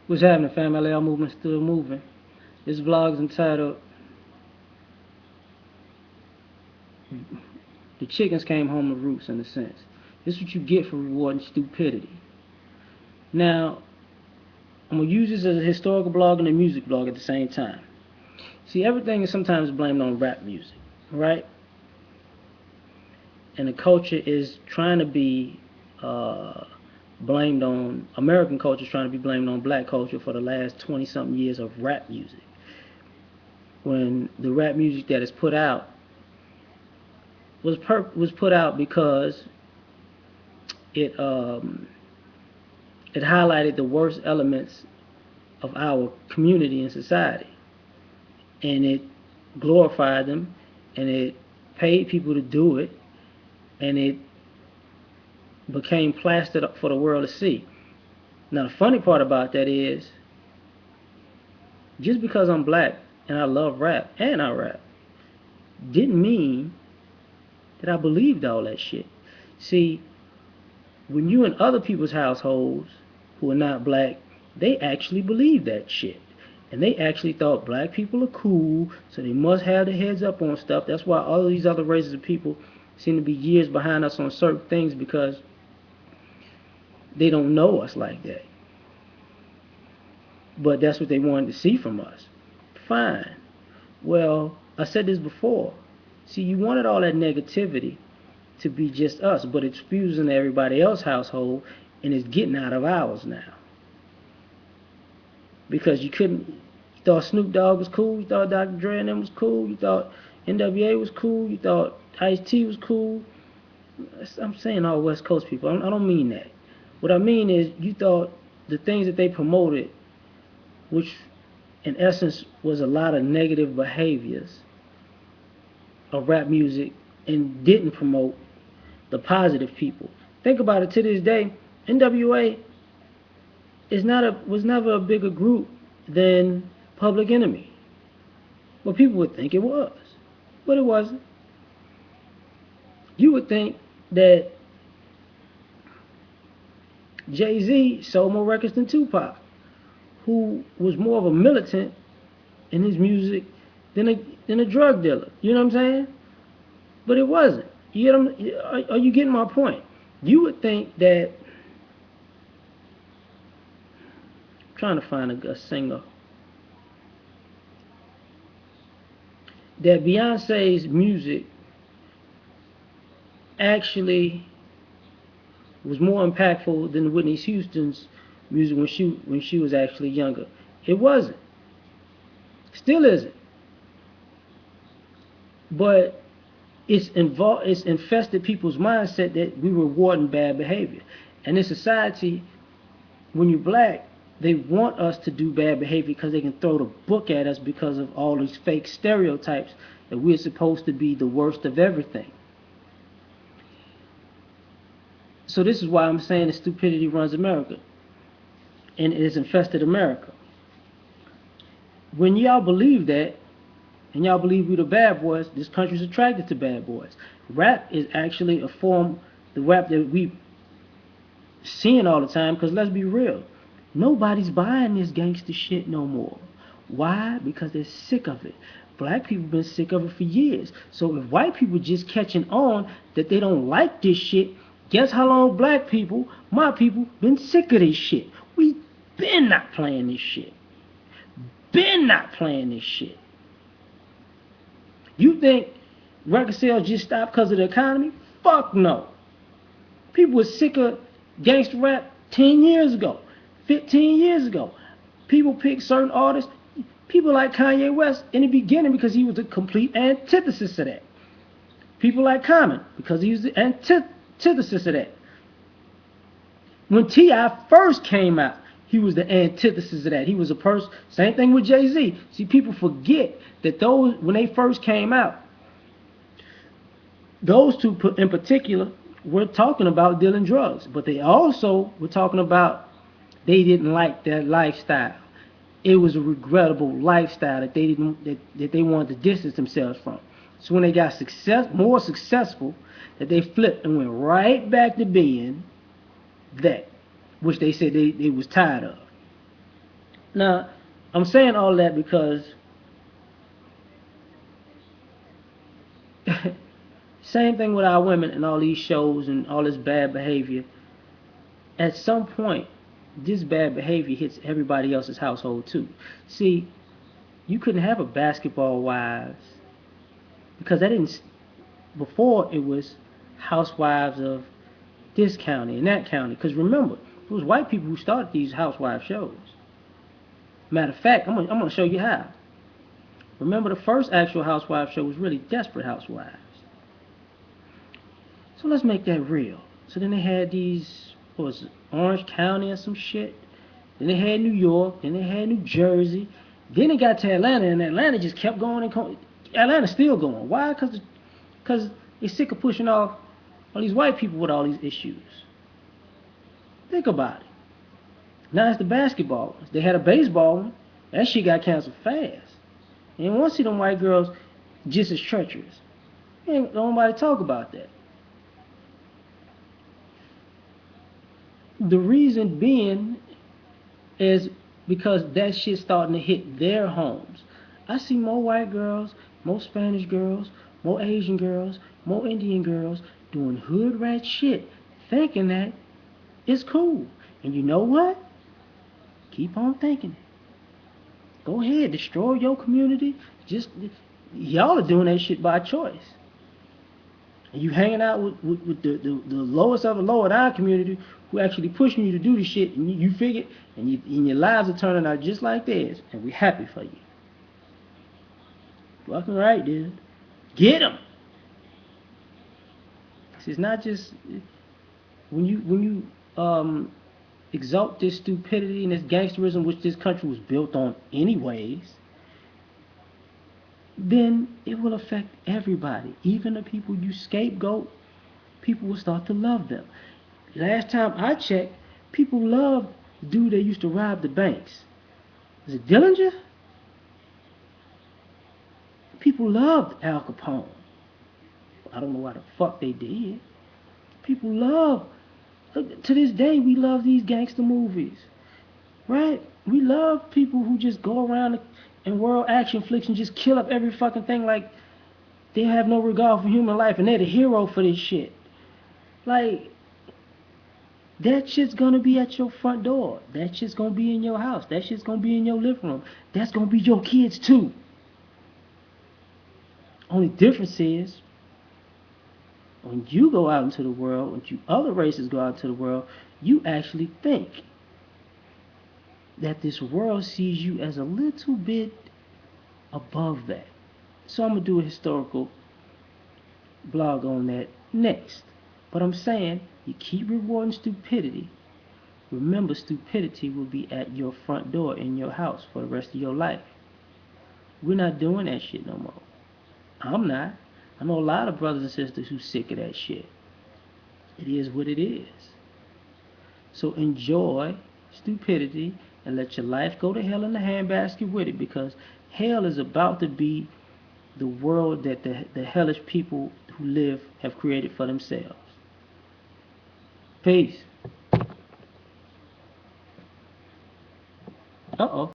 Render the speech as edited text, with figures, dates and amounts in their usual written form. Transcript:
What's happening, fam? L.A.R movement still moving. This vlog is entitled "The Chickens Came Home to Roost." In a sense, this is what you get for rewarding stupidity. Now, I'm gonna use this as a historical blog and a music blog at the same time. See, everything is sometimes blamed on rap music, right? And the culture is trying to be blamed on American culture, is trying to be blamed on black culture for the last 20 something years of rap music. When the rap music that is put out was put out because it it highlighted the worst elements of our community and society, and it glorified them, and it paid people to do it, and it became plastered up for the world to see. Now the funny part about that is, just because I'm black and I love rap and I rap, didn't mean that I believed all that shit. See, when you in other people's households who are not black, they actually believe that shit. And they actually thought black people are cool, so they must have their heads up on stuff. That's why all of these other races of people seem to be years behind us on certain things, because they don't know us like that. But that's what they wanted to see from us. Fine. Well, I said this before. See, you wanted all that negativity to be just us, but it's fusing everybody else's household, and it's getting out of ours now. Because you couldn't, you thought Snoop Dogg was cool, you thought Dr. Dre and them was cool, you thought NWA was cool, you thought Ice-T was cool. I'm saying all West Coast people, I don't mean that. What I mean is, you thought the things that they promoted, which in essence was a lot of negative behaviors of rap music, and didn't promote the positive people. Think about it. To this day, NWA was never a bigger group than Public Enemy. Well, people would think it was, but it wasn't. You would think that Jay-Z sold more records than Tupac, who was more of a militant in his music than a drug dealer. You know what I'm saying? But it wasn't. Are you getting my point? You would think that, I'm trying to find a singer, that Beyonce's music actually was more impactful than Whitney Houston's music when she was actually younger. It wasn't. Still isn't. But it's infested people's mindset that we rewarding bad behavior. And in society, when you're black, they want us to do bad behavior because they can throw the book at us because of all these fake stereotypes that we're supposed to be the worst of everything. So this is why I'm saying that stupidity runs America, and it has infested America. When y'all believe that, and y'all believe we the bad boys, this country's attracted to bad boys. Rap is actually a form, the rap that we seeing all the time, because let's be real, nobody's buying this gangster shit no more. Why? Because they're sick of it. Black people been sick of it for years. So if white people just catching on that they don't like this shit, guess how long black people, my people, been sick of this shit? We been not playing this shit. Been not playing this shit. You think record sales just stopped because of the economy? Fuck no. People were sick of gangster rap 10 years ago, 15 years ago. People picked certain artists, people like Kanye West in the beginning because he was the complete antithesis of that. People like Common because he was the antithesis of that. When T.I. first came out, he was the antithesis of that. He was a person. Same thing with Jay-Z. See, people forget that those, when they first came out, those two in particular were talking about dealing drugs, but they also were talking about they didn't like that lifestyle. It was a regrettable lifestyle that they didn't that they wanted to distance themselves from. So when they got more successful, that they flipped and went right back to being that, which they said they was tired of. Now, I'm saying all that because same thing with our women and all these shows and all this bad behavior. At some point, this bad behavior hits everybody else's household too. See, you couldn't have a basketball wives because that didn't. Before it was housewives of this county and that county. Because remember, it was white people who started these housewife shows. Matter of fact, I'm gonna show you how. Remember, the first actual housewife show was really Desperate Housewives. So let's make that real. So then they had these, what was it, Orange County or some shit. Then they had New York. Then they had New Jersey. Then it got to Atlanta, and Atlanta just kept going and going. Atlanta's still going. Why? Because they're sick of pushing off all these white people with all these issues. Think about it. Now it's the basketball ones. They had a baseball one. That shit got canceled fast. And you want to see them white girls just as treacherous. Ain't nobody talk about that. The reason being is because that shit's starting to hit their homes. I see more white girls, more Spanish girls, more Asian girls, more Indian girls doing hood rat shit, thinking that it's cool. And you know what? Keep on thinking it. Go ahead, destroy your community. Just y'all are doing that shit by choice. And you hanging out with the lowest of the low in our community who actually pushing you to do the shit, and you figure, and your lives are turning out just like theirs, and we happy for you. Fucking right, dude. Get them. It's not just when you exalt this stupidity and this gangsterism which this country was built on anyways, then it will affect everybody. Even the people you scapegoat, people will start to love them. Last time I checked, people loved the dude that used to rob the banks. Was it Dillinger? People loved Al Capone. I don't know why the fuck they did. People love, to this day, we love these gangster movies. Right? We love people who just go around in world action flicks and just kill up every fucking thing like they have no regard for human life and they're the hero for this shit. Like, that shit's gonna be at your front door. That shit's gonna be in your house. That shit's gonna be in your living room. That's gonna be your kids too. Only difference is when you go out into the world, when you other races go out into the world, you actually think that this world sees you as a little bit above that. So I'm gonna do a historical blog on that next. But I'm saying you keep rewarding stupidity. Remember, stupidity will be at your front door in your house for the rest of your life. We're not doing that shit no more. I'm not. I know a lot of brothers and sisters who sick of that shit. It is what it is. So enjoy stupidity and let your life go to hell in the handbasket with it, because hell is about to be the world that the hellish people who live have created for themselves. Peace. Uh-oh.